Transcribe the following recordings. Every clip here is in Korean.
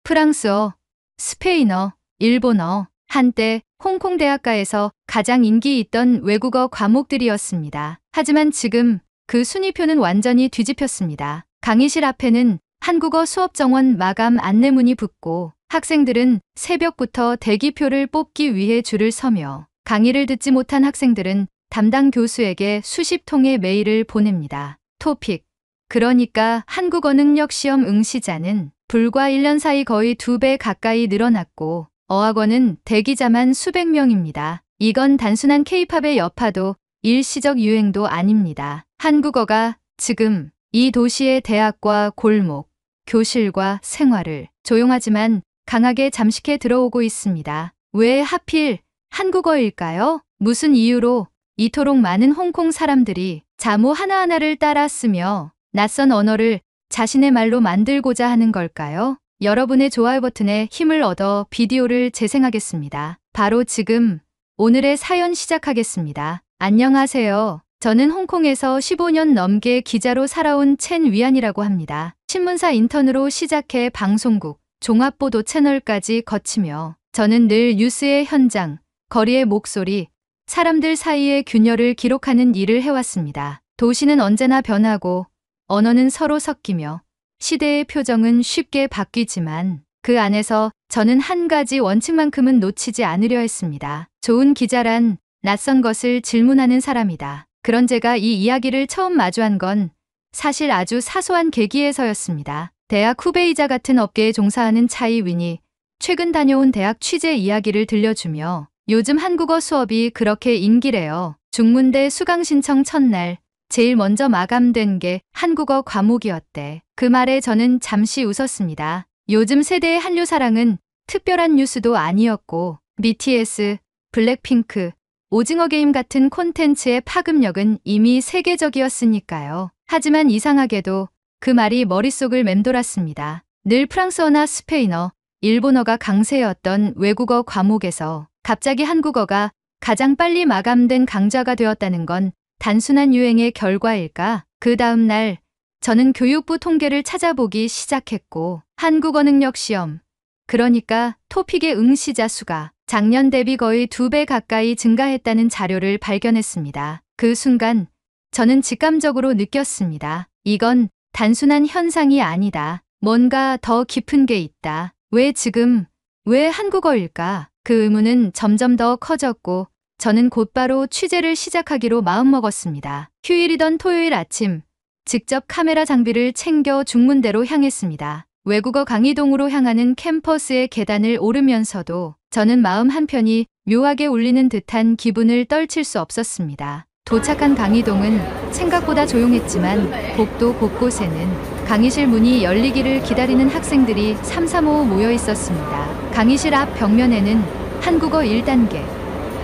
프랑스어, 스페인어, 일본어, 한때 홍콩 대학가에서 가장 인기 있던 외국어 과목들이었습니다. 하지만 지금 그 순위표는 완전히 뒤집혔습니다. 강의실 앞에는 한국어 수업 정원 마감 안내문이 붙고 학생들은 새벽부터 대기표를 뽑기 위해 줄을 서며 강의를 듣지 못한 학생들은 담당 교수에게 수십 통의 메일을 보냅니다. 토픽, 그러니까 한국어 능력 시험 응시자는 불과 1년 사이 거의 2배 가까이 늘어났고 어학원은 대기자만 수백 명입니다. 이건 단순한 K-팝의 여파도 일시적 유행도 아닙니다. 한국어가 지금 이 도시의 대학과 골목, 교실과 생활을 조용하지만 강하게 잠식해 들어오고 있습니다. 왜 하필 한국어일까요? 무슨 이유로 이토록 많은 홍콩 사람들이 자모 하나하나를 따라 쓰며 낯선 언어를 자신의 말로 만들고자 하는 걸까요? 여러분의 좋아요 버튼에 힘을 얻어 비디오를 재생하겠습니다. 바로 지금 오늘의 사연 시작하겠습니다. 안녕하세요. 저는 홍콩에서 15년 넘게 기자로 살아온 첸 위안이라고 합니다. 신문사 인턴으로 시작해 방송국, 종합보도 채널까지 거치며 저는 늘 뉴스의 현장, 거리의 목소리, 사람들 사이의 균열을 기록하는 일을 해왔습니다. 도시는 언제나 변하고 언어는 서로 섞이며 시대의 표정은 쉽게 바뀌지만 그 안에서 저는 한 가지 원칙만큼은 놓치지 않으려 했습니다. 좋은 기자란 낯선 것을 질문하는 사람이다. 그런 제가 이 이야기를 처음 마주한 건 사실 아주 사소한 계기에서였습니다. 대학 후배이자 같은 업계에 종사하는 차이 윈이 최근 다녀온 대학 취재 이야기를 들려주며 요즘 한국어 수업이 그렇게 인기래요. 중문대 수강 신청 첫날 제일 먼저 마감된 게 한국어 과목이었대. 그 말에 저는 잠시 웃었습니다. 요즘 세대의 한류 사랑은 특별한 뉴스도 아니었고 BTS, 블랙핑크, 오징어 게임 같은 콘텐츠의 파급력은 이미 세계적이었으니까요. 하지만 이상하게도 그 말이 머릿속을 맴돌았습니다. 늘 프랑스어나 스페인어, 일본어가 강세였던 외국어 과목에서 갑자기 한국어가 가장 빨리 마감된 강좌가 되었다는 건 단순한 유행의 결과일까? 그 다음 날 저는 교육부 통계를 찾아보기 시작했고 한국어 능력 시험, 그러니까 토픽의 응시자 수가 작년 대비 거의 2배 가까이 증가했다는 자료를 발견했습니다. 그 순간 저는 직감적으로 느꼈습니다. 이건 단순한 현상이 아니다. 뭔가 더 깊은 게 있다. 왜 지금, 왜 한국어일까? 그 의문은 점점 더 커졌고 저는 곧바로 취재를 시작하기로 마음먹었습니다. 휴일이던 토요일 아침, 직접 카메라 장비를 챙겨 중문대로 향했습니다. 외국어 강의동으로 향하는 캠퍼스의 계단을 오르면서도 저는 마음 한편이 묘하게 울리는 듯한 기분을 떨칠 수 없었습니다. 도착한 강의동은 생각보다 조용했지만 복도 곳곳에는 강의실 문이 열리기를 기다리는 학생들이 삼삼오오 모여 있었습니다. 강의실 앞 벽면에는 한국어 1단계,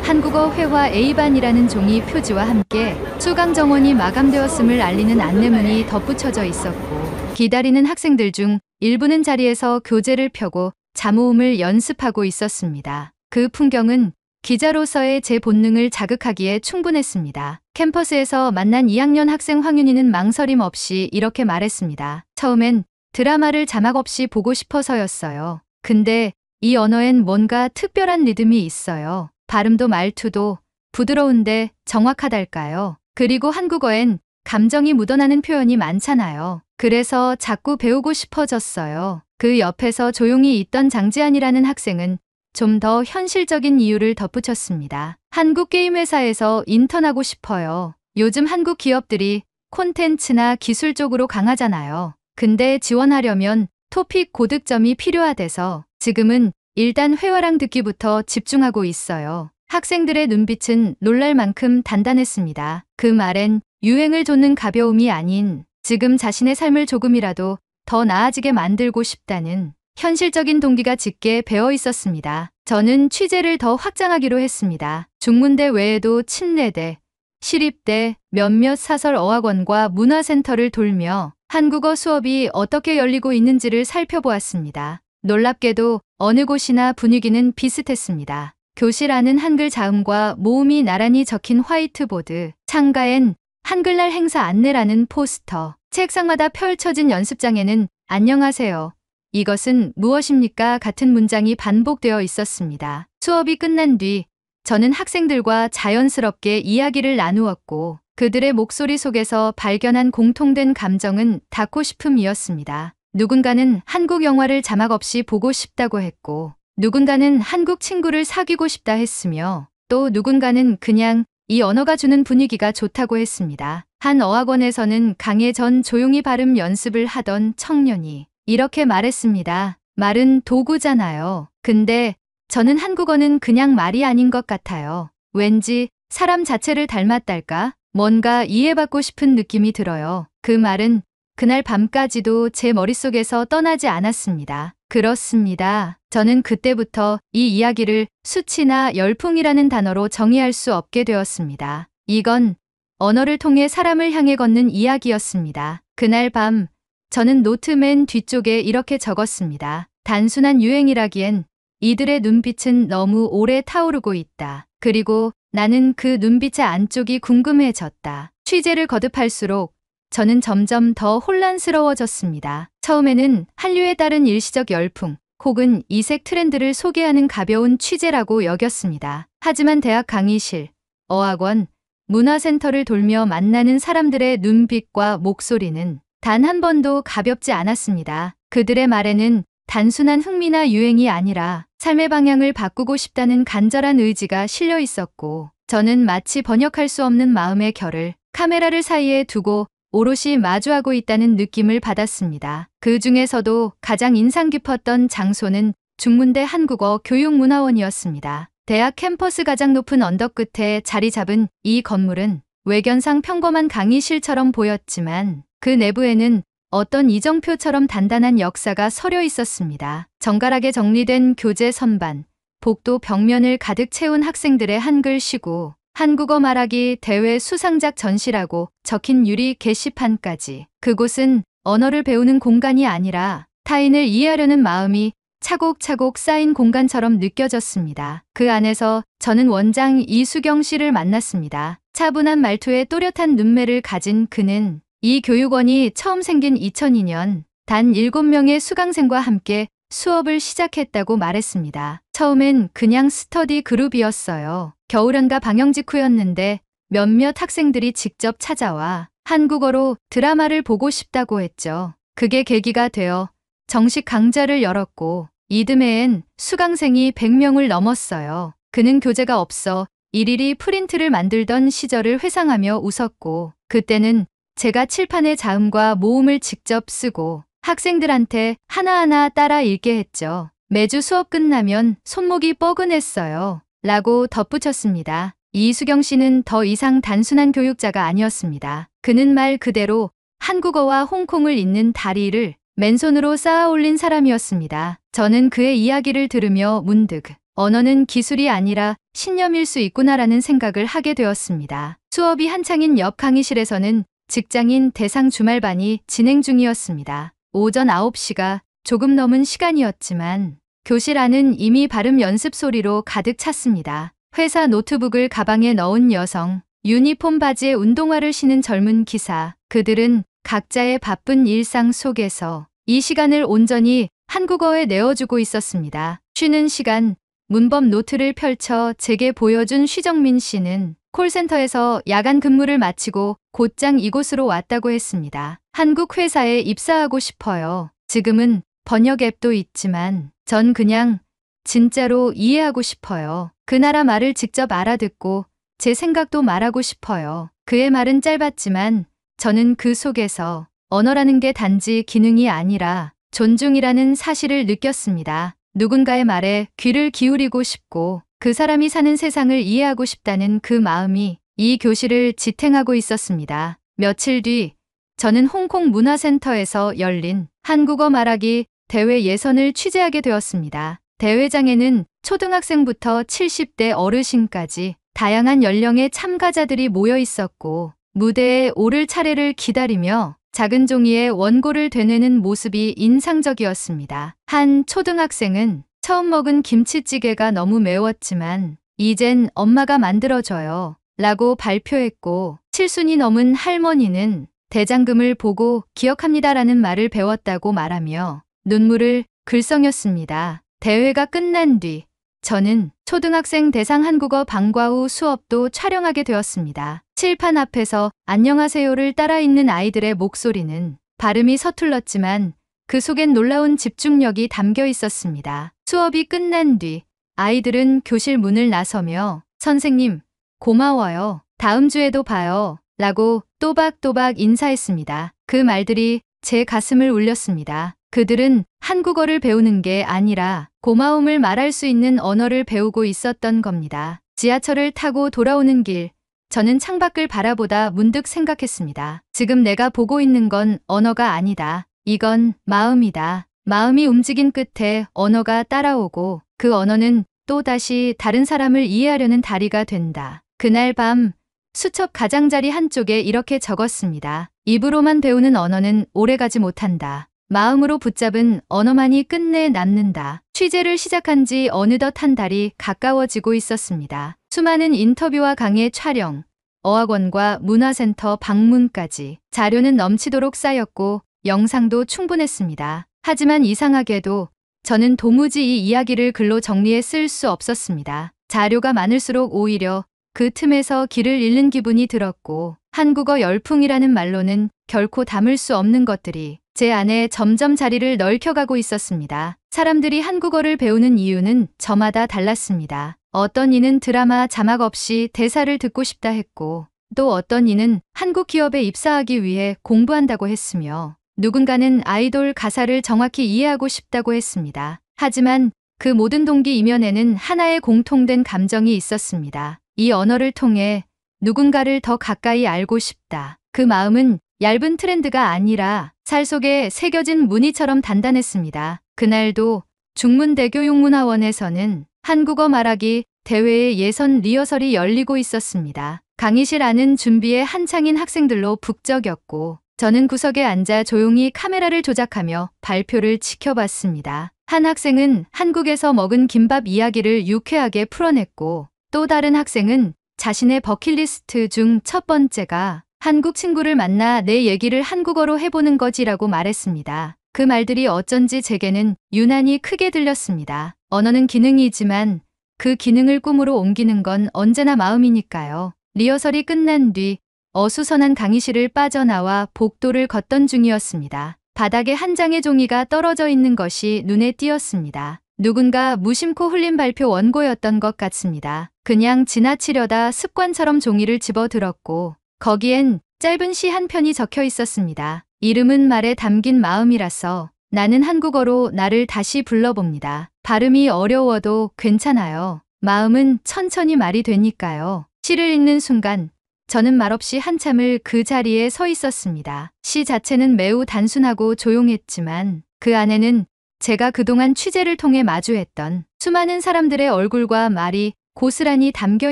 한국어 회화 A반이라는 종이 표지와 함께 수강 정원이 마감되었음을 알리는 안내문이 덧붙여져 있었고 기다리는 학생들 중 일부는 자리에서 교재를 펴고 잠호음을 연습하고 있었습니다. 그 풍경은 기자로서의 제 본능을 자극하기에 충분했습니다. 캠퍼스에서 만난 2학년 학생 황윤희는 망설임 없이 이렇게 말했습니다. 처음엔 드라마를 자막 없이 보고 싶어서였어요. 근데 이 언어엔 뭔가 특별한 리듬이 있어요. 발음도 말투도 부드러운데 정확하달까요? 그리고 한국어엔 감정이 묻어나는 표현이 많잖아요. 그래서 자꾸 배우고 싶어졌어요. 그 옆에서 조용히 있던 장지안이라는 학생은 좀 더 현실적인 이유를 덧붙였습니다. 한국 게임 회사에서 인턴하고 싶어요. 요즘 한국 기업들이 콘텐츠나 기술 쪽으로 강하잖아요. 근데 지원하려면 토픽 고득점이 필요하대서 지금은 일단 회화랑 듣기부터 집중하고 있어요. 학생들의 눈빛은 놀랄 만큼 단단했습니다. 그 말엔 유행을 좇는 가벼움이 아닌 지금 자신의 삶을 조금이라도 더 나아지게 만들고 싶다는 현실적인 동기가 짙게 배어 있었습니다. 저는 취재를 더 확장하기로 했습니다. 중문대 외에도 침례대, 시립대, 몇몇 사설 어학원과 문화센터를 돌며 한국어 수업이 어떻게 열리고 있는지를 살펴보았습니다. 놀랍게도 어느 곳이나 분위기는 비슷했습니다. 교실 안은 한글 자음과 모음이 나란히 적힌 화이트보드, 창가엔 한글날 행사 안내라는 포스터, 책상마다 펼쳐진 연습장에는 안녕하세요. 이것은 무엇입니까? 같은 문장이 반복되어 있었습니다. 수업이 끝난 뒤 저는 학생들과 자연스럽게 이야기를 나누었고 그들의 목소리 속에서 발견한 공통된 감정은 닫고 싶음이었습니다. 누군가는 한국 영화를 자막 없이 보고 싶다고 했고 누군가는 한국 친구를 사귀고 싶다 했으며 또 누군가는 그냥 이 언어가 주는 분위기가 좋다고 했습니다. 한 어학원에서는 강의 전 조용히 발음 연습을 하던 청년이 이렇게 말했습니다. 말은 도구잖아요. 근데 저는 한국어는 그냥 말이 아닌 것 같아요. 왠지 사람 자체를 닮았달까? 뭔가 이해받고 싶은 느낌이 들어요. 그 말은 그날 밤까지도 제 머릿속에서 떠나지 않았습니다. 그렇습니다. 저는 그때부터 이 이야기를 수치나 열풍이라는 단어로 정의할 수 없게 되었습니다. 이건 언어를 통해 사람을 향해 걷는 이야기였습니다. 그날 밤 저는 노트 맨 뒤쪽에 이렇게 적었습니다. 단순한 유행이라기엔 이들의 눈빛은 너무 오래 타오르고 있다. 그리고 나는 그 눈빛의 안쪽이 궁금해졌다. 취재를 거듭할수록 저는 점점 더 혼란스러워졌습니다. 처음에는 한류에 따른 일시적 열풍 혹은 이색 트렌드를 소개하는 가벼운 취재라고 여겼습니다. 하지만 대학 강의실, 어학원, 문화센터를 돌며 만나는 사람들의 눈빛과 목소리는 단 한 번도 가볍지 않았습니다. 그들의 말에는 단순한 흥미나 유행이 아니라 삶의 방향을 바꾸고 싶다는 간절한 의지가 실려 있었고 저는 마치 번역할 수 없는 마음의 결을 카메라를 사이에 두고 오롯이 마주하고 있다는 느낌을 받았습니다. 그 중에서도 가장 인상 깊었던 장소는 중문대 한국어 교육문화원이었습니다. 대학 캠퍼스 가장 높은 언덕 끝에 자리 잡은 이 건물은 외견상 평범한 강의실처럼 보였지만 그 내부에는 어떤 이정표처럼 단단한 역사가 서려 있었습니다. 정갈하게 정리된 교재 선반, 복도 벽면을 가득 채운 학생들의 한글 시구, 한국어 말하기 대회 수상작 전시라고 적힌 유리 게시판까지. 그곳은 언어를 배우는 공간이 아니라 타인을 이해하려는 마음이 차곡차곡 쌓인 공간처럼 느껴졌습니다. 그 안에서 저는 원장 이수경 씨를 만났습니다. 차분한 말투에 또렷한 눈매를 가진 그는 이 교육원이 처음 생긴 2002년 단 7명의 수강생과 함께 수업을 시작했다고 말했습니다. 처음엔 그냥 스터디 그룹이었어요. 겨울연가 방영 직후였는데 몇몇 학생들이 직접 찾아와 한국어로 드라마를 보고 싶다고 했죠. 그게 계기가 되어 정식 강좌를 열었고 이듬해엔 수강생이 100명을 넘었어요. 그는 교재가 없어 일일이 프린트를 만들던 시절을 회상하며 웃었고 그때는 제가 칠판에 자음과 모음을 직접 쓰고 학생들한테 하나하나 따라 읽게 했죠. 매주 수업 끝나면 손목이 뻐근했어요. 라고 덧붙였습니다. 이수경 씨는 더 이상 단순한 교육자가 아니었습니다. 그는 말 그대로 한국어와 홍콩을 잇는 다리를 맨손으로 쌓아 올린 사람이었습니다. 저는 그의 이야기를 들으며 문득 언어는 기술이 아니라 신념일 수 있구나라는 생각을 하게 되었습니다. 수업이 한창인 옆 강의실에서는 직장인 대상 주말반이 진행 중이었습니다. 오전 9시가 조금 넘은 시간이었지만 교실 안은 이미 발음 연습 소리로 가득 찼습니다. 회사 노트북을 가방에 넣은 여성, 유니폼 바지에 운동화를 신은 젊은 기사, 그들은 각자의 바쁜 일상 속에서 이 시간을 온전히 한국어에 내어주고 있었습니다. 쉬는 시간, 문법 노트를 펼쳐 제게 보여준 쉬정민 씨는 콜센터에서 야간 근무를 마치고 곧장 이곳으로 왔다고 했습니다. 한국 회사에 입사하고 싶어요. 지금은 번역 앱도 있지만 전 그냥 진짜로 이해하고 싶어요. 그 나라 말을 직접 알아듣고 제 생각도 말하고 싶어요. 그의 말은 짧았지만 저는 그 속에서 언어라는 게 단지 기능이 아니라 존중이라는 사실을 느꼈습니다. 누군가의 말에 귀를 기울이고 싶고 그 사람이 사는 세상을 이해하고 싶다는 그 마음이 이 교실을 지탱하고 있었습니다. 며칠 뒤 저는 홍콩 문화센터에서 열린 한국어 말하기 대회 예선을 취재하게 되었습니다. 대회장에는 초등학생부터 70대 어르신까지 다양한 연령의 참가자들이 모여 있었고 무대에 오를 차례를 기다리며 작은 종이에 원고를 되뇌는 모습이 인상적이었습니다. 한 초등학생은 처음 먹은 김치찌개가 너무 매웠지만 이젠 엄마가 만들어줘요 라고 발표했고 7순이 넘은 할머니는 대장금을 보고 기억합니다라는 말을 배웠다고 말하며 눈물을 글썽였습니다. 대회가 끝난 뒤 저는 초등학생 대상 한국어 방과 후 수업도 촬영하게 되었습니다. 칠판 앞에서 안녕하세요를 따라 읽는 아이들의 목소리는 발음이 서툴렀지만 그 속엔 놀라운 집중력이 담겨 있었습니다. 수업이 끝난 뒤 아이들은 교실 문을 나서며 선생님, 고마워요. 다음 주에도 봐요. 라고 또박또박 인사했습니다. 그 말들이 제 가슴을 울렸습니다. 그들은 한국어를 배우는 게 아니라 고마움을 말할 수 있는 언어를 배우고 있었던 겁니다. 지하철을 타고 돌아오는 길, 저는 창밖을 바라보다 문득 생각했습니다. 지금 내가 보고 있는 건 언어가 아니다. 이건 마음이다. 마음이 움직인 끝에 언어가 따라오고 그 언어는 또다시 다른 사람을 이해하려는 다리가 된다. 그날 밤 수첩 가장자리 한쪽에 이렇게 적었습니다. 입으로만 배우는 언어는 오래가지 못한다. 마음으로 붙잡은 언어만이 끝내 남는다. 취재를 시작한 지 어느덧 한 달이 가까워지고 있었습니다. 수많은 인터뷰와 강의 촬영, 어학원과 문화센터 방문까지 자료는 넘치도록 쌓였고 영상도 충분했습니다. 하지만 이상하게도 저는 도무지 이 이야기를 글로 정리해 쓸 수 없었습니다. 자료가 많을수록 오히려 그 틈에서 길을 잃는 기분이 들었고 한국어 열풍이라는 말로는 결코 담을 수 없는 것들이 제 안에 점점 자리를 넓혀가고 있었습니다. 사람들이 한국어를 배우는 이유는 저마다 달랐습니다. 어떤 이는 드라마 자막 없이 대사를 듣고 싶다 했고 또 어떤 이는 한국 기업에 입사하기 위해 공부한다고 했으며 누군가는 아이돌 가사를 정확히 이해하고 싶다고 했습니다. 하지만 그 모든 동기 이면에는 하나의 공통된 감정이 있었습니다. 이 언어를 통해 누군가를 더 가까이 알고 싶다. 그 마음은 얇은 트렌드가 아니라 살 속에 새겨진 무늬처럼 단단했습니다. 그날도 중문대교 용문화원에서는 한국어 말하기 대회의 예선 리허설이 열리고 있었습니다. 강의실 안은 준비에 한창인 학생들로 북적였고 저는 구석에 앉아 조용히 카메라를 조작하며 발표를 지켜봤습니다. 한 학생은 한국에서 먹은 김밥 이야기를 유쾌하게 풀어냈고 또 다른 학생은 자신의 버킷리스트 중 첫 번째가 한국 친구를 만나 내 얘기를 한국어로 해보는 거지라고 말했습니다. 그 말들이 어쩐지 제게는 유난히 크게 들렸습니다. 언어는 기능이지만 그 기능을 꿈으로 옮기는 건 언제나 마음이니까요. 리허설이 끝난 뒤 어수선한 강의실을 빠져나와 복도를 걷던 중이었습니다. 바닥에 한 장의 종이가 떨어져 있는 것이 눈에 띄었습니다. 누군가 무심코 흘린 발표 원고였던 것 같습니다. 그냥 지나치려다 습관처럼 종이를 집어들었고 거기엔 짧은 시 한 편이 적혀 있었습니다. 이름은 말에 담긴 마음이라서 나는 한국어로 나를 다시 불러봅니다. 발음이 어려워도 괜찮아요. 마음은 천천히 말이 되니까요. 시를 읽는 순간 저는 말없이 한참을 그 자리에 서 있었습니다. 시 자체는 매우 단순하고 조용했지만 그 안에는 제가 그동안 취재를 통해 마주했던 수많은 사람들의 얼굴과 말이 고스란히 담겨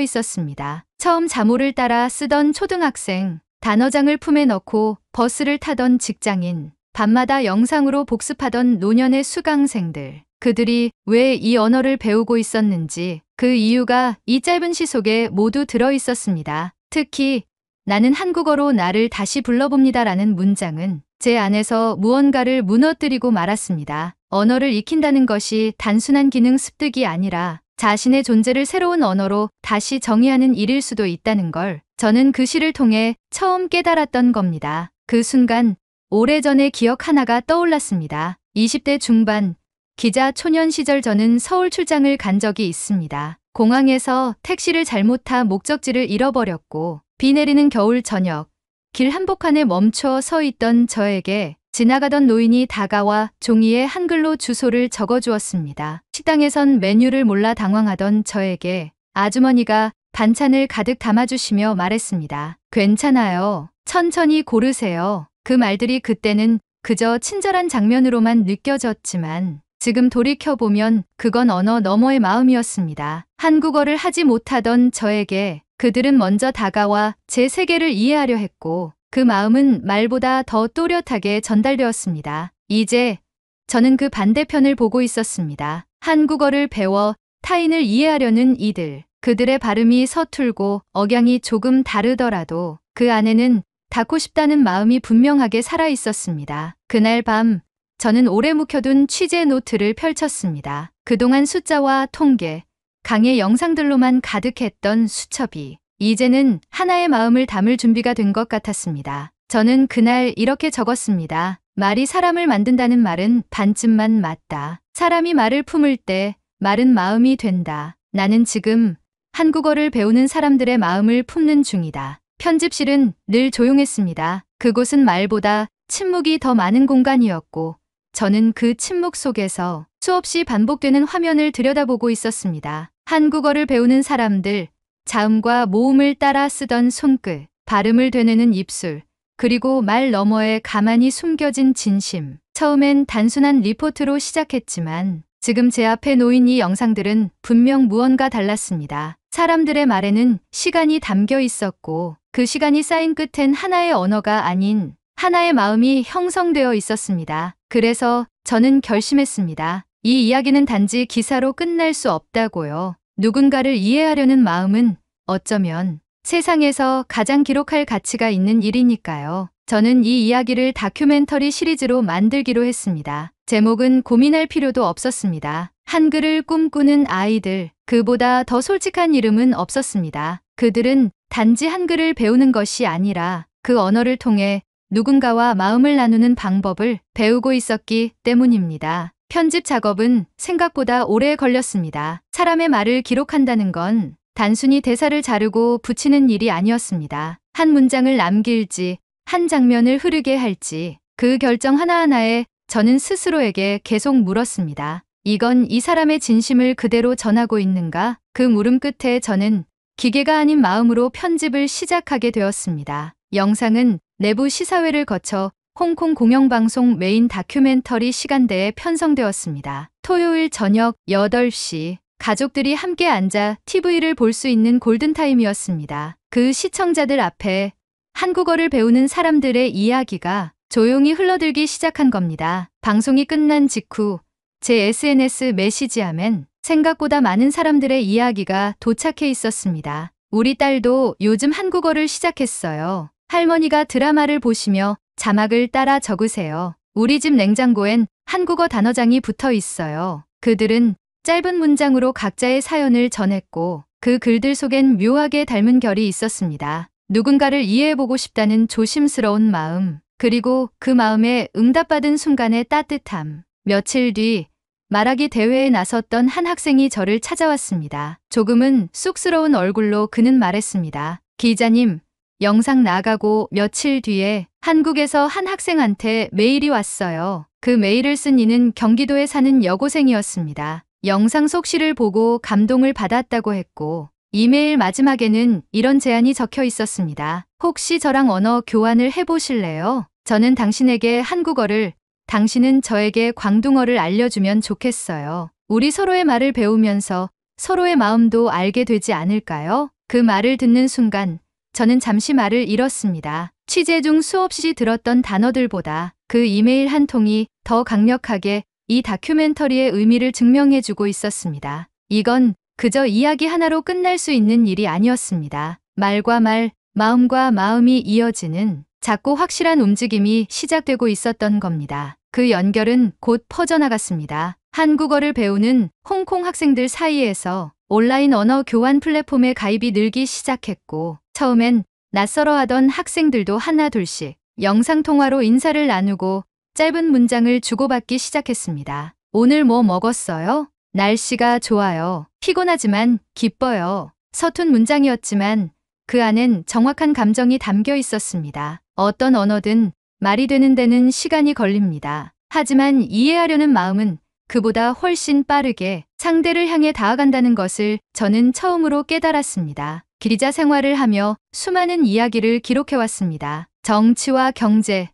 있었습니다. 처음 자모를 따라 쓰던 초등학생, 단어장을 품에 넣고 버스를 타던 직장인, 밤마다 영상으로 복습하던 노년의 수강생들. 그들이 왜 이 언어를 배우고 있었는지 그 이유가 이 짧은 시 속에 모두 들어 있었습니다. 특히 나는 한국어로 나를 다시 불러봅니다라는 문장은 제 안에서 무언가를 무너뜨리고 말았습니다. 언어를 익힌다는 것이 단순한 기능 습득이 아니라 자신의 존재를 새로운 언어로 다시 정의하는 일일 수도 있다는 걸 저는 그 시를 통해 처음 깨달았던 겁니다. 그 순간 오래전의 기억 하나가 떠올랐습니다. 20대 중반 기자 초년 시절 저는 서울 출장을 간 적이 있습니다. 공항에서 택시를 잘못 타 목적지를 잃어버렸고 비 내리는 겨울 저녁 길 한복판에 멈춰 서 있던 저에게 지나가던 노인이 다가와 종이에 한글로 주소를 적어주었습니다. 식당에선 메뉴를 몰라 당황하던 저에게 아주머니가 반찬을 가득 담아주시며 말했습니다. 괜찮아요. 천천히 고르세요. 그 말들이 그때는 그저 친절한 장면으로만 느껴졌지만 지금 돌이켜보면 그건 언어 너머의 마음이었습니다. 한국어를 하지 못하던 저에게 그들은 먼저 다가와 제 세계를 이해하려 했고 그 마음은 말보다 더 또렷하게 전달되었습니다. 이제 저는 그 반대편을 보고 있었습니다. 한국어를 배워 타인을 이해하려는 이들. 그들의 발음이 서툴고 억양이 조금 다르더라도 그 안에는 닿고 싶다는 마음이 분명하게 살아 있었습니다. 그날 밤 저는 오래 묵혀둔 취재 노트를 펼쳤습니다. 그동안 숫자와 통계, 강의 영상들로만 가득했던 수첩이 이제는 하나의 마음을 담을 준비가 된 것 같았습니다. 저는 그날 이렇게 적었습니다. 말이 사람을 만든다는 말은 반쯤만 맞다. 사람이 말을 품을 때 말은 마음이 된다. 나는 지금 한국어를 배우는 사람들의 마음을 품는 중이다. 편집실은 늘 조용했습니다. 그곳은 말보다 침묵이 더 많은 공간이었고 저는 그 침묵 속에서 수없이 반복되는 화면을 들여다보고 있었습니다. 한국어를 배우는 사람들, 자음과 모음을 따라 쓰던 손끝, 발음을 되뇌는 입술, 그리고 말 너머에 가만히 숨겨진 진심. 처음엔 단순한 리포트로 시작했지만 지금 제 앞에 놓인 이 영상들은 분명 무언가 달랐습니다. 사람들의 말에는 시간이 담겨 있었고 그 시간이 쌓인 끝엔 하나의 언어가 아닌 하나의 마음이 형성되어 있었습니다. 그래서 저는 결심했습니다. 이 이야기는 단지 기사로 끝날 수 없다고요. 누군가를 이해하려는 마음은 어쩌면 세상에서 가장 기록할 가치가 있는 일이니까요. 저는 이 이야기를 다큐멘터리 시리즈로 만들기로 했습니다. 제목은 고민할 필요도 없었습니다. 한글을 꿈꾸는 아이들, 그보다 더 솔직한 이름은 없었습니다. 그들은 단지 한글을 배우는 것이 아니라 그 언어를 통해 누군가와 마음을 나누는 방법을 배우고 있었기 때문입니다. 편집 작업은 생각보다 오래 걸렸습니다. 사람의 말을 기록한다는 건 단순히 대사를 자르고 붙이는 일이 아니었습니다. 한 문장을 남길지, 한 장면을 흐르게 할지, 그 결정 하나하나에 저는 스스로에게 계속 물었습니다. 이건 이 사람의 진심을 그대로 전하고 있는가? 그 물음 끝에 저는 기계가 아닌 마음으로 편집을 시작하게 되었습니다. 영상은 내부 시사회를 거쳐 홍콩 공영방송 메인 다큐멘터리 시간대에 편성되었습니다. 토요일 저녁 8시 가족들이 함께 앉아 TV를 볼 수 있는 골든타임이었습니다. 그 시청자들 앞에 한국어를 배우는 사람들의 이야기가 조용히 흘러들기 시작한 겁니다. 방송이 끝난 직후 제 SNS 메시지함엔 생각보다 많은 사람들의 이야기가 도착해 있었습니다. 우리 딸도 요즘 한국어를 시작했어요. 할머니가 드라마를 보시며 자막을 따라 적으세요. 우리 집 냉장고엔 한국어 단어장이 붙어 있어요. 그들은 짧은 문장으로 각자의 사연을 전했고 그 글들 속엔 묘하게 닮은 결이 있었습니다. 누군가를 이해해보고 싶다는 조심스러운 마음, 그리고 그 마음에 응답받은 순간의 따뜻함. 며칠 뒤 말하기 대회에 나섰던 한 학생이 저를 찾아왔습니다. 조금은 쑥스러운 얼굴로 그는 말했습니다. 기자님, 영상 나가고 며칠 뒤에 한국에서 한 학생한테 메일이 왔어요. 그 메일을 쓴 이는 경기도에 사는 여고생이었습니다. 영상 속시를 보고 감동을 받았다고 했고 이메일 마지막에는 이런 제안이 적혀 있었습니다. 혹시 저랑 언어 교환을 해보실래요? 저는 당신에게 한국어를, 당신은 저에게 광둥어를 알려주면 좋겠어요. 우리 서로의 말을 배우면서 서로의 마음도 알게 되지 않을까요? 그 말을 듣는 순간 저는 잠시 말을 잃었습니다. 취재 중 수없이 들었던 단어들보다 그 이메일 한 통이 더 강력하게 이 다큐멘터리의 의미를 증명해주고 있었습니다. 이건 그저 이야기 하나로 끝날 수 있는 일이 아니었습니다. 말과 말, 마음과 마음이 이어지는 작고 확실한 움직임이 시작되고 있었던 겁니다. 그 연결은 곧 퍼져나갔습니다. 한국어를 배우는 홍콩 학생들 사이에서 온라인 언어 교환 플랫폼에 가입이 늘기 시작했고 처음엔 낯설어하던 학생들도 하나둘씩 영상통화로 인사를 나누고 짧은 문장을 주고받기 시작했습니다. 오늘 뭐 먹었어요? 날씨가 좋아요. 피곤하지만 기뻐요. 서툰 문장이었지만 그 안엔 정확한 감정이 담겨 있었습니다. 어떤 언어든 말이 되는 데는 시간이 걸립니다. 하지만 이해하려는 마음은 그보다 훨씬 빠르게 상대를 향해 다가간다는 것을 저는 처음으로 깨달았습니다. 기자 생활을 하며 수많은 이야기를 기록해왔습니다. 정치와 경제,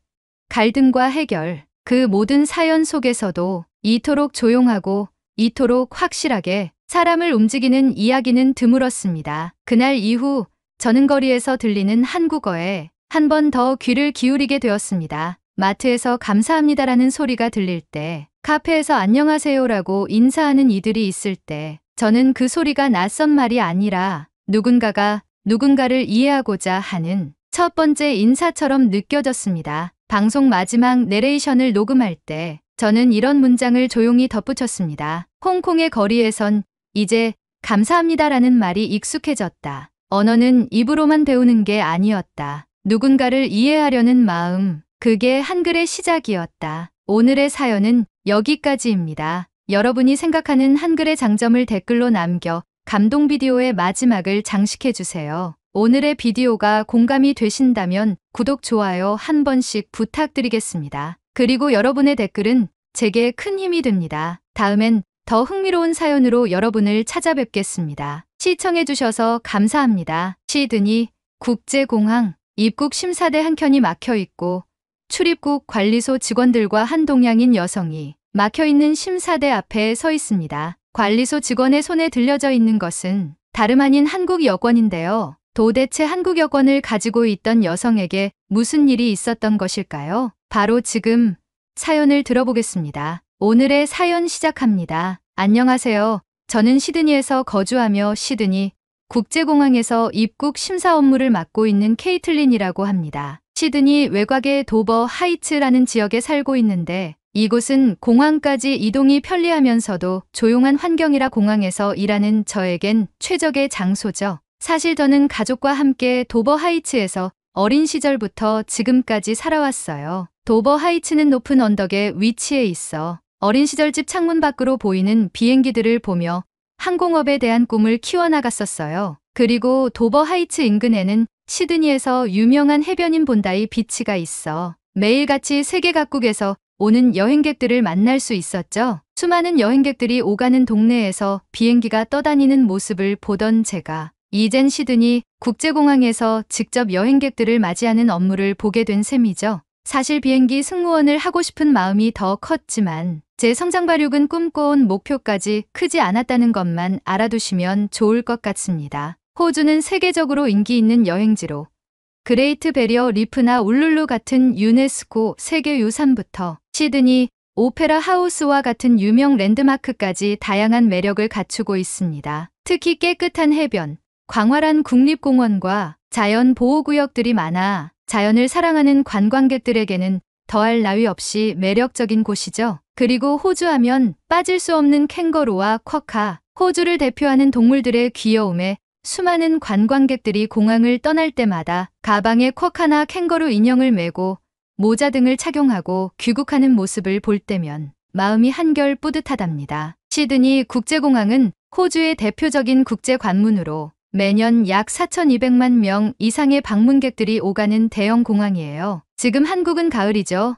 갈등과 해결, 그 모든 사연 속에서도 이토록 조용하고 이토록 확실하게 사람을 움직이는 이야기는 드물었습니다. 그날 이후 저는 거리에서 들리는 한국어에 한 번 더 귀를 기울이게 되었습니다. 마트에서 감사합니다라는 소리가 들릴 때, 카페에서 안녕하세요라고 인사하는 이들이 있을 때, 저는 그 소리가 낯선 말이 아니라 누군가가 누군가를 이해하고자 하는 첫 번째 인사처럼 느껴졌습니다. 방송 마지막 내레이션을 녹음할 때 저는 이런 문장을 조용히 덧붙였습니다. 홍콩의 거리에선 이제 감사합니다라는 말이 익숙해졌다. 언어는 입으로만 배우는 게 아니었다. 누군가를 이해하려는 마음, 그게 한글의 시작이었다. 오늘의 사연은 여기까지입니다. 여러분이 생각하는 한글의 장점을 댓글로 남겨 감동 비디오의 마지막을 장식해주세요. 오늘의 비디오가 공감이 되신다면 구독, 좋아요 한 번씩 부탁드리겠습니다. 그리고 여러분의 댓글은 제게 큰 힘이 됩니다. 다음엔 더 흥미로운 사연으로 여러분을 찾아뵙겠습니다. 시청해주셔서 감사합니다. 시드니 국제공항 입국 심사대 한 켠이 막혀있고 출입국 관리소 직원들과 한 동양인 여성이 막혀있는 심사대 앞에 서 있습니다. 관리소 직원의 손에 들려져 있는 것은 다름 아닌 한국 여권인데요. 도대체 한국 여권을 가지고 있던 여성에게 무슨 일이 있었던 것일까요? 바로 지금 사연을 들어보겠습니다. 오늘의 사연 시작합니다. 안녕하세요. 저는 시드니에서 거주하며 시드니 국제공항에서 입국 심사 업무를 맡고 있는 케이틀린이라고 합니다. 시드니 외곽의 도버 하이츠라는 지역에 살고 있는데 이곳은 공항까지 이동이 편리하면서도 조용한 환경이라 공항에서 일하는 저에겐 최적의 장소죠. 사실 저는 가족과 함께 도버 하이츠에서 어린 시절부터 지금까지 살아왔어요. 도버 하이츠는 높은 언덕에 위치해 있어 어린 시절 집 창문 밖으로 보이는 비행기들을 보며 항공업에 대한 꿈을 키워나갔었어요. 그리고 도버 하이츠 인근에는 시드니에서 유명한 해변인 본다이 비치가 있어 매일같이 세계 각국에서 오는 여행객들을 만날 수 있었죠. 수많은 여행객들이 오가는 동네에서 비행기가 떠다니는 모습을 보던 제가 이젠 시드니 국제공항에서 직접 여행객들을 맞이하는 업무를 보게 된 셈이죠. 사실 비행기 승무원을 하고 싶은 마음이 더 컸지만 제 성장 발육은 꿈꿔온 목표까지 크지 않았다는 것만 알아두시면 좋을 것 같습니다. 호주는 세계적으로 인기 있는 여행지로 그레이트 베리어 리프나 울룰루 같은 유네스코 세계유산부터 시드니 오페라 하우스와 같은 유명 랜드마크까지 다양한 매력을 갖추고 있습니다. 특히 깨끗한 해변, 광활한 국립공원과 자연 보호구역들이 많아 자연을 사랑하는 관광객들에게는 더할 나위 없이 매력적인 곳이죠. 그리고 호주 하면 빠질 수 없는 캥거루와 쿼카, 호주를 대표하는 동물들의 귀여움에 수많은 관광객들이 공항을 떠날 때마다 가방에 쿼카나 캥거루 인형을 메고 모자 등을 착용하고 귀국하는 모습을 볼 때면 마음이 한결 뿌듯하답니다. 시드니 국제공항은 호주의 대표적인 국제관문으로 매년 약 4,200만 명 이상의 방문객들이 오가는 대형 공항이에요. 지금 한국은 가을이죠.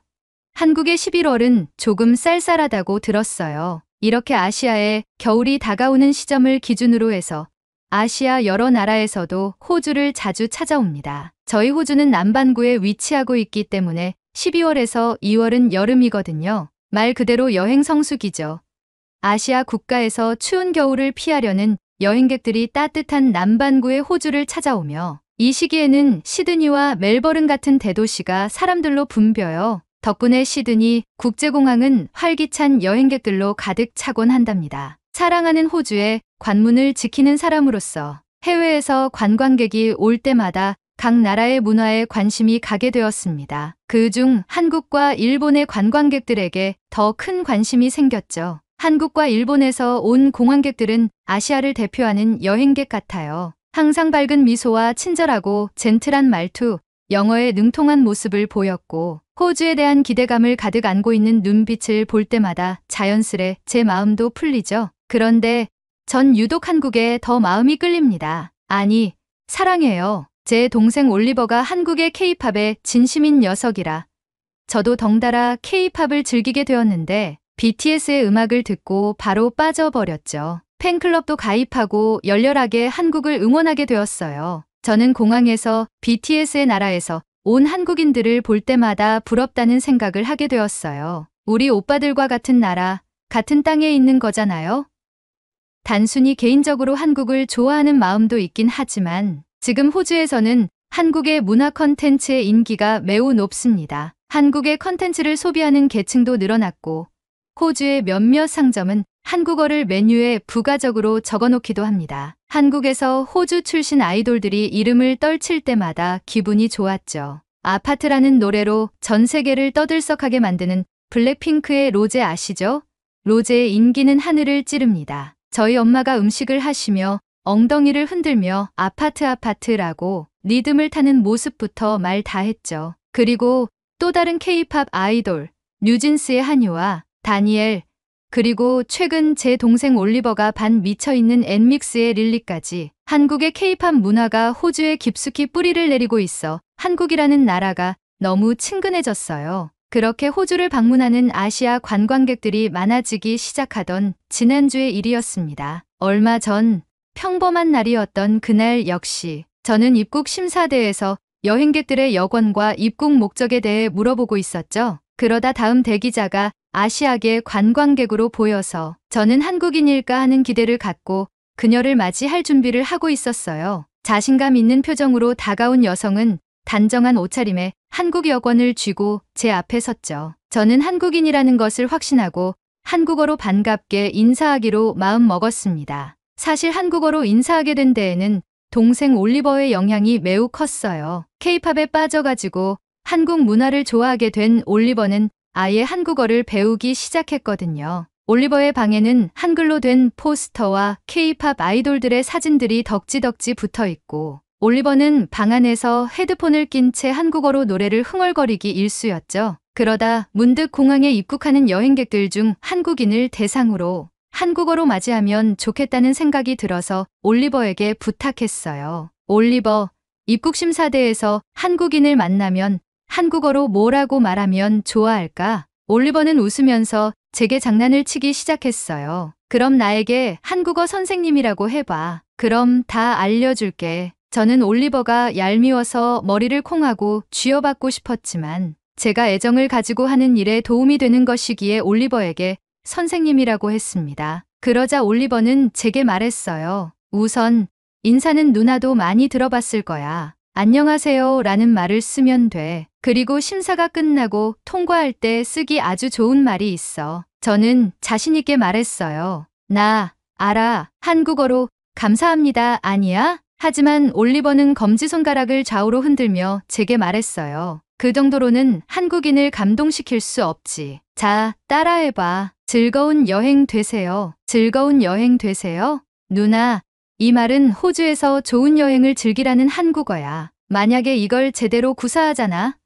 한국의 11월은 조금 쌀쌀하다고 들었어요. 이렇게 아시아에 겨울이 다가오는 시점을 기준으로 해서 아시아 여러 나라에서도 호주를 자주 찾아옵니다. 저희 호주는 남반구에 위치하고 있기 때문에 12월에서 2월은 여름이거든요. 말 그대로 여행 성수기죠. 아시아 국가에서 추운 겨울을 피하려는 여행객들이 따뜻한 남반구의 호주를 찾아오며 이 시기에는 시드니와 멜버른 같은 대도시가 사람들로 붐벼요. 덕분에 시드니 국제공항은 활기찬 여행객들로 가득 차곤 한답니다. 사랑하는 호주의 관문을 지키는 사람으로서 해외에서 관광객이 올 때마다 각 나라의 문화에 관심이 가게 되었습니다. 그중 한국과 일본의 관광객들에게 더 큰 관심이 생겼죠. 한국과 일본에서 온 공항객들은 아시아를 대표하는 여행객 같아요. 항상 밝은 미소와 친절하고 젠틀한 말투, 영어에 능통한 모습을 보였고 호주에 대한 기대감을 가득 안고 있는 눈빛을 볼 때마다 자연스레 제 마음도 풀리죠. 그런데 전 유독 한국에 더 마음이 끌립니다. 아니, 사랑해요. 제 동생 올리버가 한국의 K-팝의 진심인 녀석이라 저도 덩달아 K-팝을 즐기게 되었는데 BTS의 음악을 듣고 바로 빠져버렸죠. 팬클럽도 가입하고 열렬하게 한국을 응원하게 되었어요. 저는 공항에서 BTS의 나라에서 온 한국인들을 볼 때마다 부럽다는 생각을 하게 되었어요. 우리 오빠들과 같은 나라, 같은 땅에 있는 거잖아요. 단순히 개인적으로 한국을 좋아하는 마음도 있긴 하지만 지금 호주에서는 한국의 문화 컨텐츠의 인기가 매우 높습니다. 한국의 컨텐츠를 소비하는 계층도 늘어났고 호주의 몇몇 상점은 한국어를 메뉴에 부가적으로 적어놓기도 합니다. 한국에서 호주 출신 아이돌들이 이름을 떨칠 때마다 기분이 좋았죠. 아파트라는 노래로 전 세계를 떠들썩하게 만드는 블랙핑크의 로제 아시죠? 로제의 인기는 하늘을 찌릅니다. 저희 엄마가 음식을 하시며 엉덩이를 흔들며 아파트라고 리듬을 타는 모습부터 말 다 했죠. 그리고 또 다른 K-팝 아이돌 뉴진스의 한유와 다니엘, 그리고 최근 제 동생 올리버가 반 미쳐있는 엔믹스의 릴리까지 한국의 K-팝 문화가 호주에 깊숙이 뿌리를 내리고 있어 한국이라는 나라가 너무 친근해졌어요. 그렇게 호주를 방문하는 아시아 관광객들이 많아지기 시작하던 지난주의 일이었습니다. 얼마 전 평범한 날이었던 그날 역시 저는 입국 심사대에서 여행객들의 여권과 입국 목적에 대해 물어보고 있었죠. 그러다 다음 대기자가 아시아계 관광객으로 보여서 저는 한국인일까 하는 기대를 갖고 그녀를 맞이할 준비를 하고 있었어요. 자신감 있는 표정으로 다가온 여성은 단정한 옷차림에 한국 여권을 쥐고 제 앞에 섰죠. 저는 한국인이라는 것을 확신하고 한국어로 반갑게 인사하기로 마음 먹었습니다. 사실 한국어로 인사하게 된 데에는 동생 올리버의 영향이 매우 컸어요. K-팝에 빠져가지고 한국 문화를 좋아하게 된 올리버는 아예 한국어를 배우기 시작했거든요. 올리버의 방에는 한글로 된 포스터와 K-팝 아이돌들의 사진들이 덕지덕지 붙어 있고, 올리버는 방 안에서 헤드폰을 낀 채 한국어로 노래를 흥얼거리기 일쑤였죠. 그러다 문득 공항에 입국하는 여행객들 중 한국인을 대상으로 한국어로 맞이하면 좋겠다는 생각이 들어서 올리버에게 부탁했어요. 올리버, 입국심사대에서 한국인을 만나면 한국어로 뭐라고 말하면 좋아할까? 올리버는 웃으면서 제게 장난을 치기 시작했어요. 그럼 나에게 한국어 선생님이라고 해봐. 그럼 다 알려줄게. 저는 올리버가 얄미워서 머리를 콩하고 쥐어받고 싶었지만 제가 애정을 가지고 하는 일에 도움이 되는 것이기에 올리버에게 선생님이라고 했습니다. 그러자 올리버는 제게 말했어요. 우선 인사는 누나도 많이 들어봤을 거야. 안녕하세요 라는 말을 쓰면 돼. 그리고 심사가 끝나고 통과할 때 쓰기 아주 좋은 말이 있어. 저는 자신 있게 말했어요. 나 알아. 한국어로 감사합니다 아니야? 하지만 올리버는 검지손가락을 좌우로 흔들며 제게 말했어요. 그 정도로는 한국인을 감동시킬 수 없지. 자, 따라해봐. 즐거운 여행 되세요. 즐거운 여행 되세요? 누나, 이 말은 호주에서 좋은 여행을 즐기라는 한국어야. 만약에 이걸 제대로 구사하잖아?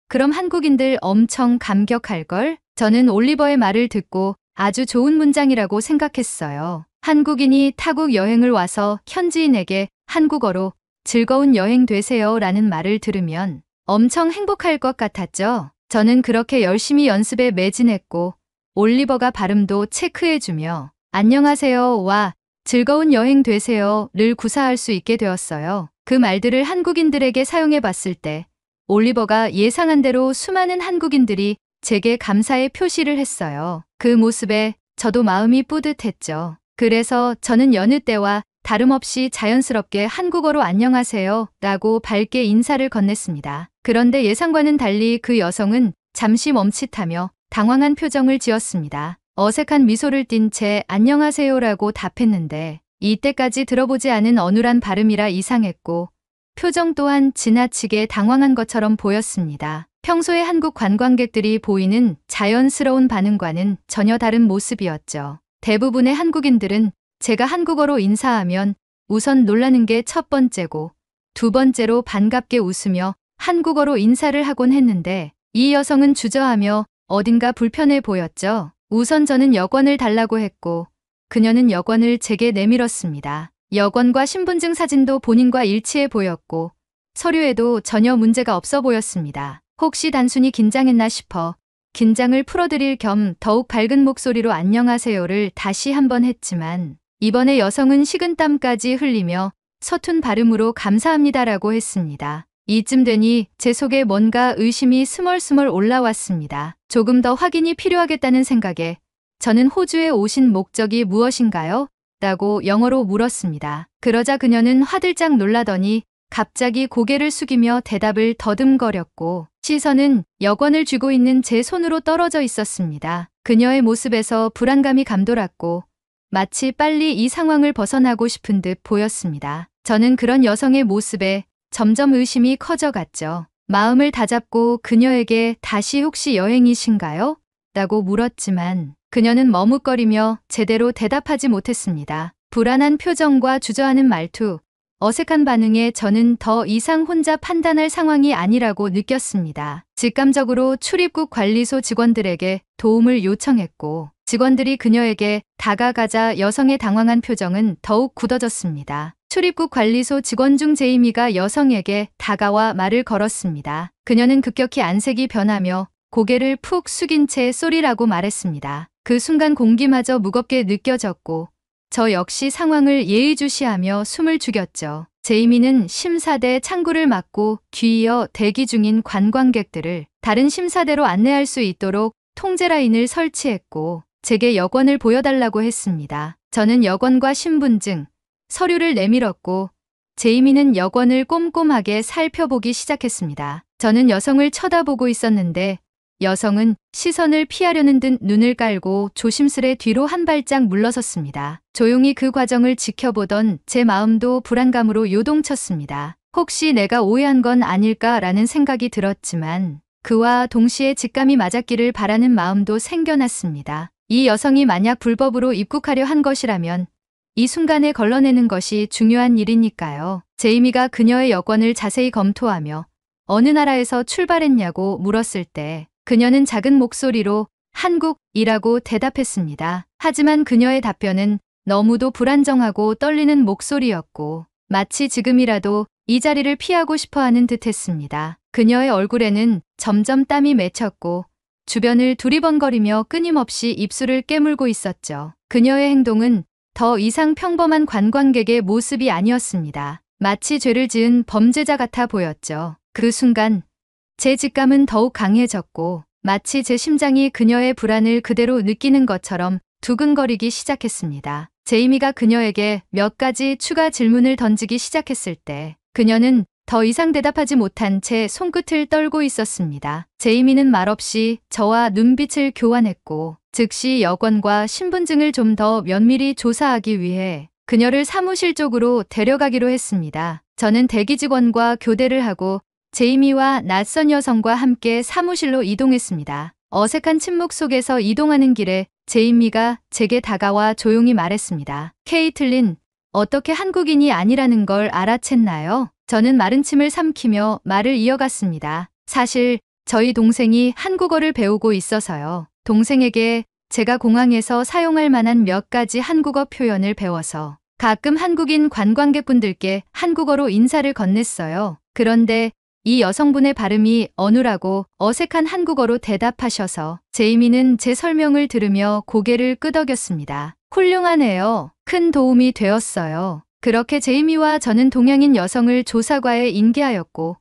그럼 한국인들 엄청 감격할걸? 저는 올리버의 말을 듣고 아주 좋은 문장이라고 생각했어요. 한국인이 타국 여행을 와서 현지인에게 한국어로 즐거운 여행 되세요 라는 말을 들으면 엄청 행복할 것 같았죠. 저는 그렇게 열심히 연습에 매진했고 올리버가 발음도 체크해주며 안녕하세요와 즐거운 여행 되세요를 구사할 수 있게 되었어요. 그 말들을 한국인들에게 사용해 봤을 때 올리버가 예상한 대로 수많은 한국인들이 제게 감사의 표시를 했어요. 그 모습에 저도 마음이 뿌듯했죠. 그래서 저는 여느 때와 다름없이 자연스럽게 한국어로 안녕하세요 라고 밝게 인사를 건넸습니다. 그런데 예상과는 달리 그 여성은 잠시 멈칫하며 당황한 표정을 지었습니다. 어색한 미소를 띤 채 안녕하세요라고 답했는데 이때까지 들어보지 않은 어눌한 발음이라 이상했고 표정 또한 지나치게 당황한 것처럼 보였습니다. 평소에 한국 관광객들이 보이는 자연스러운 반응과는 전혀 다른 모습이었죠. 대부분의 한국인들은 제가 한국어로 인사하면 우선 놀라는 게 첫 번째고 두 번째로 반갑게 웃으며 한국어로 인사를 하곤 했는데 이 여성은 주저하며 어딘가 불편해 보였죠. 우선 저는 여권을 달라고 했고 그녀는 여권을 제게 내밀었습니다. 여권과 신분증 사진도 본인과 일치해 보였고 서류에도 전혀 문제가 없어 보였습니다. 혹시 단순히 긴장했나 싶어 긴장을 풀어드릴 겸 더욱 밝은 목소리로 안녕하세요를 다시 한번 했지만 이번에 여성은 식은땀까지 흘리며 서툰 발음으로 감사합니다라고 했습니다. 이쯤 되니 제 속에 뭔가 의심이 스멀스멀 올라왔습니다. 조금 더 확인이 필요하겠다는 생각에 저는 호주에 오신 목적이 무엇인가요? 라고 영어로 물었습니다. 그러자 그녀는 화들짝 놀라더니 갑자기 고개를 숙이며 대답을 더듬거렸고 시선은 여권을 쥐고 있는 제 손으로 떨어져 있었습니다. 그녀의 모습에서 불안감이 감돌았고 마치 빨리 이 상황을 벗어나고 싶은 듯 보였습니다. 저는 그런 여성의 모습에 점점 의심이 커져갔죠. 마음을 다잡고 그녀에게 다시 혹시 여행이신가요? 라고 물었지만 그녀는 머뭇거리며 제대로 대답하지 못했습니다. 불안한 표정과 주저하는 말투, 어색한 반응에 저는 더 이상 혼자 판단할 상황이 아니라고 느꼈습니다. 직감적으로 출입국 관리소 직원들에게 도움을 요청했고 직원들이 그녀에게 다가가자 여성의 당황한 표정은 더욱 굳어졌습니다. 출입국 관리소 직원 중 제이미가 여성에게 다가와 말을 걸었습니다. 그녀는 급격히 안색이 변하며 고개를 푹 숙인 채 쏘리라고 말했습니다. 그 순간 공기마저 무겁게 느껴졌고 저 역시 상황을 예의주시하며 숨을 죽였죠. 제이미는 심사대 창구를 막고 뒤이어 대기 중인 관광객들을 다른 심사대로 안내할 수 있도록 통제 라인을 설치했고 제게 여권을 보여달라고 했습니다. 저는 여권과 신분증, 서류를 내밀었고 제이미는 여권을 꼼꼼하게 살펴보기 시작했습니다. 저는 여성을 쳐다보고 있었는데 여성은 시선을 피하려는 듯 눈을 깔고 조심스레 뒤로 한 발짝 물러섰습니다. 조용히 그 과정을 지켜보던 제 마음도 불안감으로 요동쳤습니다. 혹시 내가 오해한 건 아닐까라는 생각이 들었지만 그와 동시에 직감이 맞았기를 바라는 마음도 생겨났습니다. 이 여성이 만약 불법으로 입국하려 한 것이라면 이 순간에 걸러내는 것이 중요한 일이니까요. 제이미가 그녀의 여권을 자세히 검토하며 어느 나라에서 출발했냐고 물었을 때 그녀는 작은 목소리로 한국이라고 대답했습니다. 하지만 그녀의 답변은 너무도 불안정하고 떨리는 목소리였고 마치 지금이라도 이 자리를 피하고 싶어하는 듯했습니다. 그녀의 얼굴에는 점점 땀이 맺혔고 주변을 두리번거리며 끊임없이 입술을 깨물고 있었죠. 그녀의 행동은 더 이상 평범한 관광객의 모습이 아니었습니다. 마치 죄를 지은 범죄자 같아 보였죠. 그 순간 제 직감은 더욱 강해졌고 마치 제 심장이 그녀의 불안을 그대로 느끼는 것처럼 두근거리기 시작했습니다. 제이미가 그녀에게 몇 가지 추가 질문을 던지기 시작했을 때 그녀는 더 이상 대답하지 못한 채 손끝을 떨고 있었습니다. 제이미는 말없이 저와 눈빛을 교환했고 즉시 여권과 신분증을 좀 더 면밀히 조사하기 위해 그녀를 사무실 쪽으로 데려가기로 했습니다. 저는 대기 직원과 교대를 하고 제이미와 낯선 여성과 함께 사무실로 이동했습니다. 어색한 침묵 속에서 이동하는 길에 제이미가 제게 다가와 조용히 말했습니다. 케이틀린, 어떻게 한국인이 아니라는 걸 알아챘나요? 저는 마른 침을 삼키며 말을 이어갔습니다. 사실 저희 동생이 한국어를 배우고 있어서요. 동생에게 제가 공항에서 사용할 만한 몇 가지 한국어 표현을 배워서 가끔 한국인 관광객분들께 한국어로 인사를 건넸어요. 그런데 이 여성분의 발음이 어눌하고 어색한 한국어로 대답하셔서 제이미는 제 설명을 들으며 고개를 끄덕였습니다. 훌륭하네요. 큰 도움이 되었어요. 그렇게 제이미와 저는 동양인 여성을 조사과에 인계하였고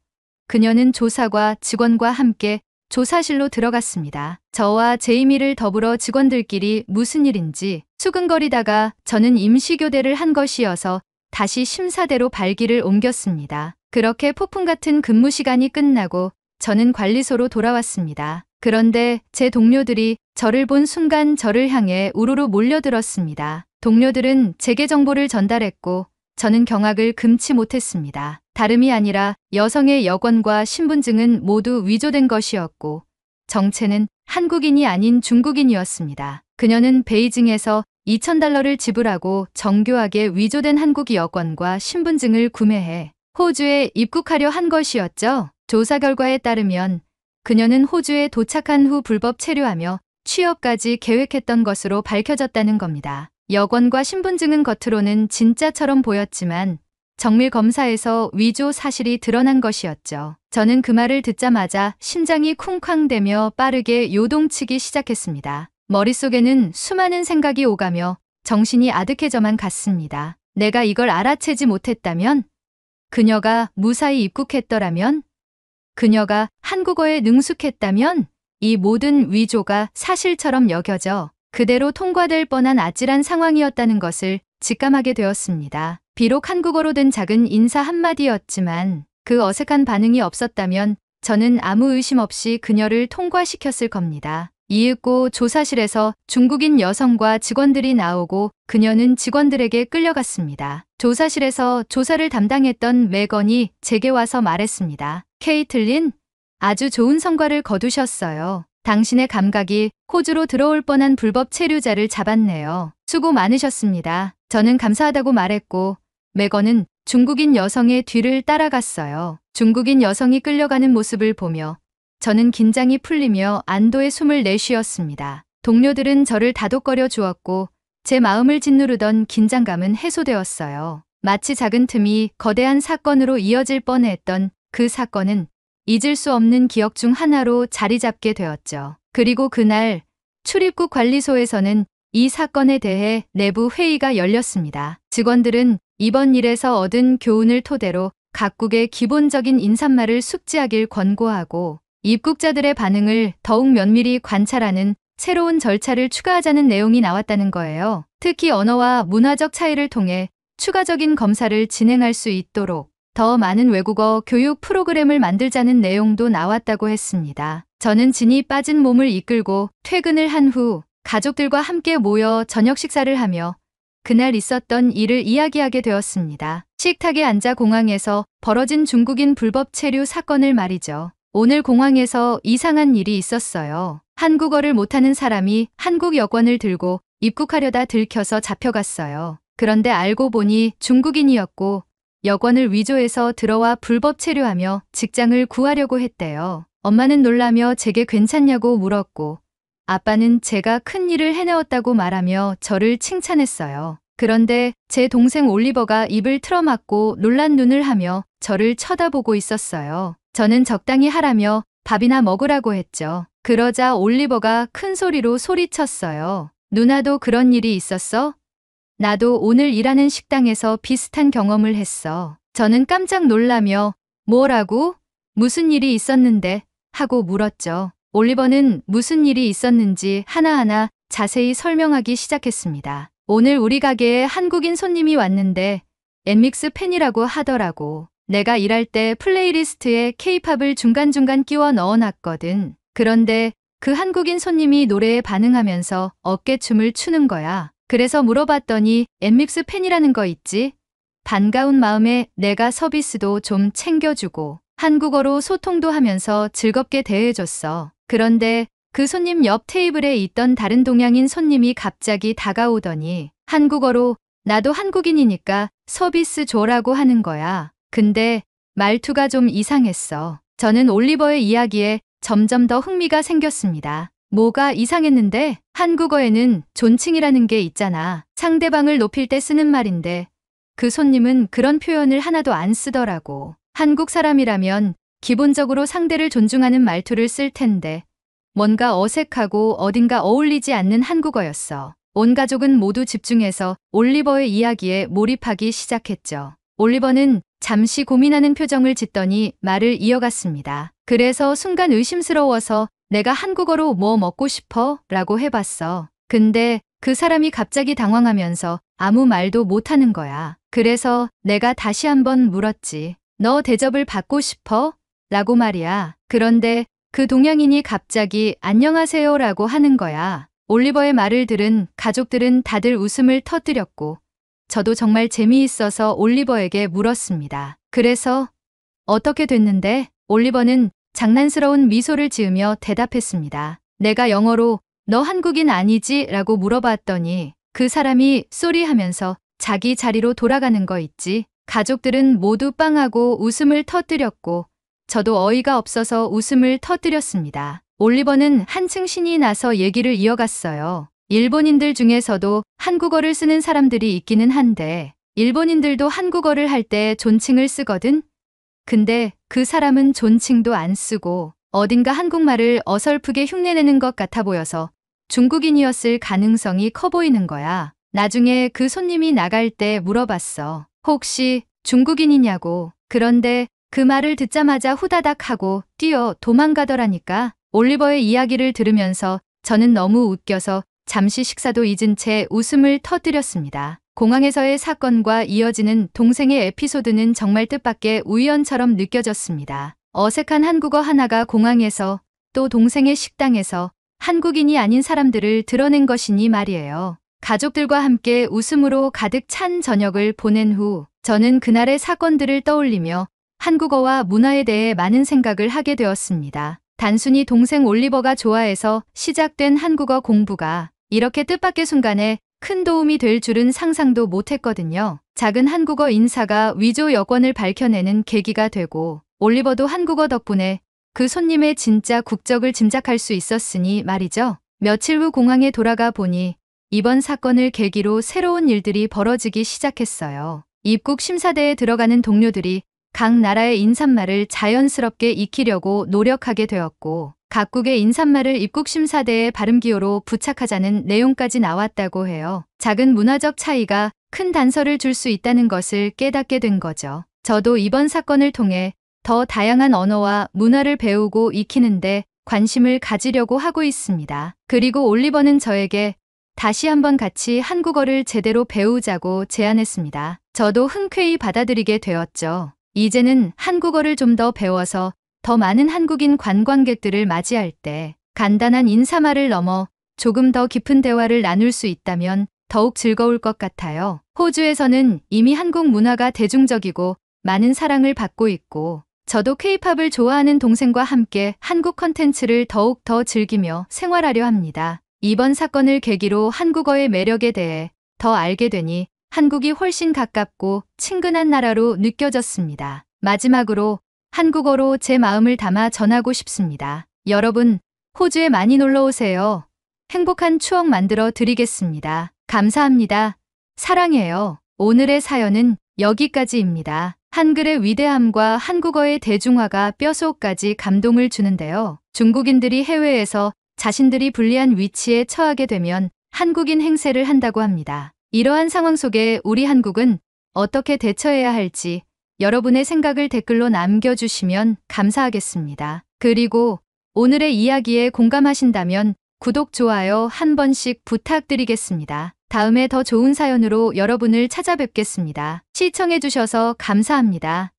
그녀는 조사과 직원과 함께 조사실로 들어갔습니다. 저와 제이미를 더불어 직원들끼리 무슨 일인지 수근거리다가 저는 임시교대를 한 것이어서 다시 심사대로 발길을 옮겼습니다. 그렇게 폭풍 같은 근무 시간이 끝나고 저는 관리소로 돌아왔습니다. 그런데 제 동료들이 저를 본 순간 저를 향해 우르르 몰려들었습니다. 동료들은 제게 정보를 전달했고 저는 경악을 금치 못했습니다. 다름이 아니라 여성의 여권과 신분증은 모두 위조된 것이었고 정체는 한국인이 아닌 중국인이었습니다. 그녀는 베이징에서 $2,000를 지불하고 정교하게 위조된 한국 여권과 신분증을 구매해 호주에 입국하려 한 것이었죠. 조사 결과에 따르면 그녀는 호주에 도착한 후 불법 체류하며 취업까지 계획했던 것으로 밝혀졌다는 겁니다. 여권과 신분증은 겉으로는 진짜처럼 보였지만 정밀 검사에서 위조 사실이 드러난 것이었죠. 저는 그 말을 듣자마자 심장이 쿵쾅대며 빠르게 요동치기 시작했습니다. 머릿속에는 수많은 생각이 오가며 정신이 아득해져만 갔습니다. 내가 이걸 알아채지 못했다면? 그녀가 무사히 입국했더라면? 그녀가 한국어에 능숙했다면? 이 모든 위조가 사실처럼 여겨져 그대로 통과될 뻔한 아찔한 상황이었다는 것을 직감하게 되었습니다. 비록 한국어로 된 작은 인사 한마디였지만 그 어색한 반응이 없었다면 저는 아무 의심 없이 그녀를 통과시켰을 겁니다. 이윽고 조사실에서 중국인 여성과 직원들이 나오고 그녀는 직원들에게 끌려갔습니다. 조사실에서 조사를 담당했던 매건이 제게 와서 말했습니다. 케이틀린, 아주 좋은 성과를 거두셨어요. 당신의 감각이 호주로 들어올 뻔한 불법 체류자를 잡았네요. 수고 많으셨습니다. 저는 감사하다고 말했고 매건은 중국인 여성의 뒤를 따라갔어요. 중국인 여성이 끌려가는 모습을 보며 저는 긴장이 풀리며 안도의 숨을 내쉬었습니다. 동료들은 저를 다독거려 주었고 제 마음을 짓누르던 긴장감은 해소되었어요. 마치 작은 틈이 거대한 사건으로 이어질 뻔했던 그 사건은 잊을 수 없는 기억 중 하나로 자리 잡게 되었죠. 그리고 그날 출입국 관리소에서는 이 사건에 대해 내부 회의가 열렸습니다. 직원들은 이번 일에서 얻은 교훈을 토대로 각국의 기본적인 인사말을 숙지하길 권고하고 입국자들의 반응을 더욱 면밀히 관찰하는 새로운 절차를 추가하자는 내용이 나왔다는 거예요. 특히 언어와 문화적 차이를 통해 추가적인 검사를 진행할 수 있도록 더 많은 외국어 교육 프로그램을 만들자는 내용도 나왔다고 했습니다. 저는 진이 빠진 몸을 이끌고 퇴근을 한 후 가족들과 함께 모여 저녁 식사를 하며 그날 있었던 일을 이야기하게 되었습니다. 식탁에 앉아 공항에서 벌어진 중국인 불법 체류 사건을 말이죠. 오늘 공항에서 이상한 일이 있었어요. 한국어를 못하는 사람이 한국 여권을 들고 입국하려다 들켜서 잡혀갔어요. 그런데 알고 보니 중국인이었고 여권을 위조해서 들어와 불법 체류하며 직장을 구하려고 했대요. 엄마는 놀라며 제게 괜찮냐고 물었고 아빠는 제가 큰 일을 해내었다고 말하며 저를 칭찬했어요. 그런데 제 동생 올리버가 입을 틀어막고 놀란 눈을 하며 저를 쳐다보고 있었어요. 저는 적당히 하라며 밥이나 먹으라고 했죠. 그러자 올리버가 큰 소리로 소리쳤어요. 누나도 그런 일이 있었어? 나도 오늘 일하는 식당에서 비슷한 경험을 했어. 저는 깜짝 놀라며 뭐라고? 무슨 일이 있었는데? 하고 물었죠. 올리버는 무슨 일이 있었는지 하나하나 자세히 설명하기 시작했습니다. 오늘 우리 가게에 한국인 손님이 왔는데 엠믹스 팬이라고 하더라고. 내가 일할 때 플레이리스트에 케이팝을 중간중간 끼워 넣어놨거든. 그런데 그 한국인 손님이 노래에 반응하면서 어깨춤을 추는 거야. 그래서 물어봤더니 엠믹스 팬이라는 거 있지? 반가운 마음에 내가 서비스도 좀 챙겨주고 한국어로 소통도 하면서 즐겁게 대해줬어. 그런데 그 손님 옆 테이블에 있던 다른 동양인 손님이 갑자기 다가오더니 한국어로 나도 한국인이니까 서비스 줘라고 하는 거야. 근데 말투가 좀 이상했어. 저는 올리버의 이야기에 점점 더 흥미가 생겼습니다. 뭐가 이상했는데? 한국어에는 존칭이라는 게 있잖아. 상대방을 높일 때 쓰는 말인데 그 손님은 그런 표현을 하나도 안 쓰더라고. 한국 사람이라면 기본적으로 상대를 존중하는 말투를 쓸 텐데 뭔가 어색하고 어딘가 어울리지 않는 한국어였어. 온 가족은 모두 집중해서 올리버의 이야기에 몰입하기 시작했죠. 올리버는 잠시 고민하는 표정을 짓더니 말을 이어갔습니다. 그래서 순간 의심스러워서 내가 한국어로 뭐 먹고 싶어? 라고 해봤어. 근데 그 사람이 갑자기 당황하면서 아무 말도 못하는 거야. 그래서 내가 다시 한번 물었지. 너 대접을 받고 싶어? 라고 말이야. 그런데 그 동양인이 갑자기 안녕하세요 라고 하는 거야. 올리버의 말을 들은 가족들은 다들 웃음을 터뜨렸고 저도 정말 재미있어서 올리버에게 물었습니다. 그래서 어떻게 됐는데? 올리버는 장난스러운 미소를 지으며 대답했습니다. 내가 영어로 너 한국인 아니지? 라고 물어봤더니 그 사람이 쏘리 하면서 자기 자리로 돌아가는 거 있지. 가족들은 모두 빵하고 웃음을 터뜨렸고 저도 어이가 없어서 웃음을 터뜨렸습니다. 올리버는 한층 신이 나서 얘기를 이어갔어요. 일본인들 중에서도 한국어를 쓰는 사람들이 있기는 한데 일본인들도 한국어를 할 때 존칭을 쓰거든? 근데 그 사람은 존칭도 안 쓰고 어딘가 한국말을 어설프게 흉내내는 것 같아 보여서 중국인이었을 가능성이 커 보이는 거야. 나중에 그 손님이 나갈 때 물어봤어. 혹시 중국인이냐고. 그런데 그 말을 듣자마자 후다닥 하고 뛰어 도망가더라니까. 올리버의 이야기를 들으면서 저는 너무 웃겨서 잠시 식사도 잊은 채 웃음을 터뜨렸습니다. 공항에서의 사건과 이어지는 동생의 에피소드는 정말 뜻밖의 우연처럼 느껴졌습니다. 어색한 한국어 하나가 공항에서 또 동생의 식당에서 한국인이 아닌 사람들을 드러낸 것이니 말이에요. 가족들과 함께 웃음으로 가득 찬 저녁을 보낸 후 저는 그날의 사건들을 떠올리며 한국어와 문화에 대해 많은 생각을 하게 되었습니다. 단순히 동생 올리버가 좋아해서 시작된 한국어 공부가 이렇게 뜻밖의 순간에 큰 도움이 될 줄은 상상도 못했거든요. 작은 한국어 인사가 위조 여권을 밝혀내는 계기가 되고 올리버도 한국어 덕분에 그 손님의 진짜 국적을 짐작할 수 있었으니 말이죠. 며칠 후 공항에 돌아가 보니 이번 사건을 계기로 새로운 일들이 벌어지기 시작했어요. 입국 심사대에 들어가는 동료들이 각 나라의 인사말을 자연스럽게 익히려고 노력하게 되었고 각국의 인사말을 입국 심사대의 발음기호로 부착하자는 내용까지 나왔다고 해요. 작은 문화적 차이가 큰 단서를 줄 수 있다는 것을 깨닫게 된 거죠. 저도 이번 사건을 통해 더 다양한 언어와 문화를 배우고 익히는데 관심을 가지려고 하고 있습니다. 그리고 올리버는 저에게 다시 한번 같이 한국어를 제대로 배우자고 제안했습니다. 저도 흔쾌히 받아들이게 되었죠. 이제는 한국어를 좀 더 배워서 더 많은 한국인 관광객들을 맞이할 때 간단한 인사말을 넘어 조금 더 깊은 대화를 나눌 수 있다면 더욱 즐거울 것 같아요. 호주에서는 이미 한국 문화가 대중적이고 많은 사랑을 받고 있고 저도 K-팝을 좋아하는 동생과 함께 한국 컨텐츠를 더욱 더 즐기며 생활하려 합니다. 이번 사건을 계기로 한국어의 매력에 대해 더 알게 되니 한국이 훨씬 가깝고 친근한 나라로 느껴졌습니다. 마지막으로 한국어로 제 마음을 담아 전하고 싶습니다. 여러분, 호주에 많이 놀러 오세요. 행복한 추억 만들어 드리겠습니다. 감사합니다. 사랑해요. 오늘의 사연은 여기까지입니다. 한글의 위대함과 한국어의 대중화가 뼛속까지 감동을 주는데요. 중국인들이 해외에서 자신들이 불리한 위치에 처하게 되면 한국인 행세를 한다고 합니다. 이러한 상황 속에 우리 한국은 어떻게 대처해야 할지 여러분의 생각을 댓글로 남겨주시면 감사하겠습니다. 그리고 오늘의 이야기에 공감하신다면 구독, 좋아요 한 번씩 부탁드리겠습니다. 다음에 더 좋은 사연으로 여러분을 찾아뵙겠습니다. 시청해주셔서 감사합니다.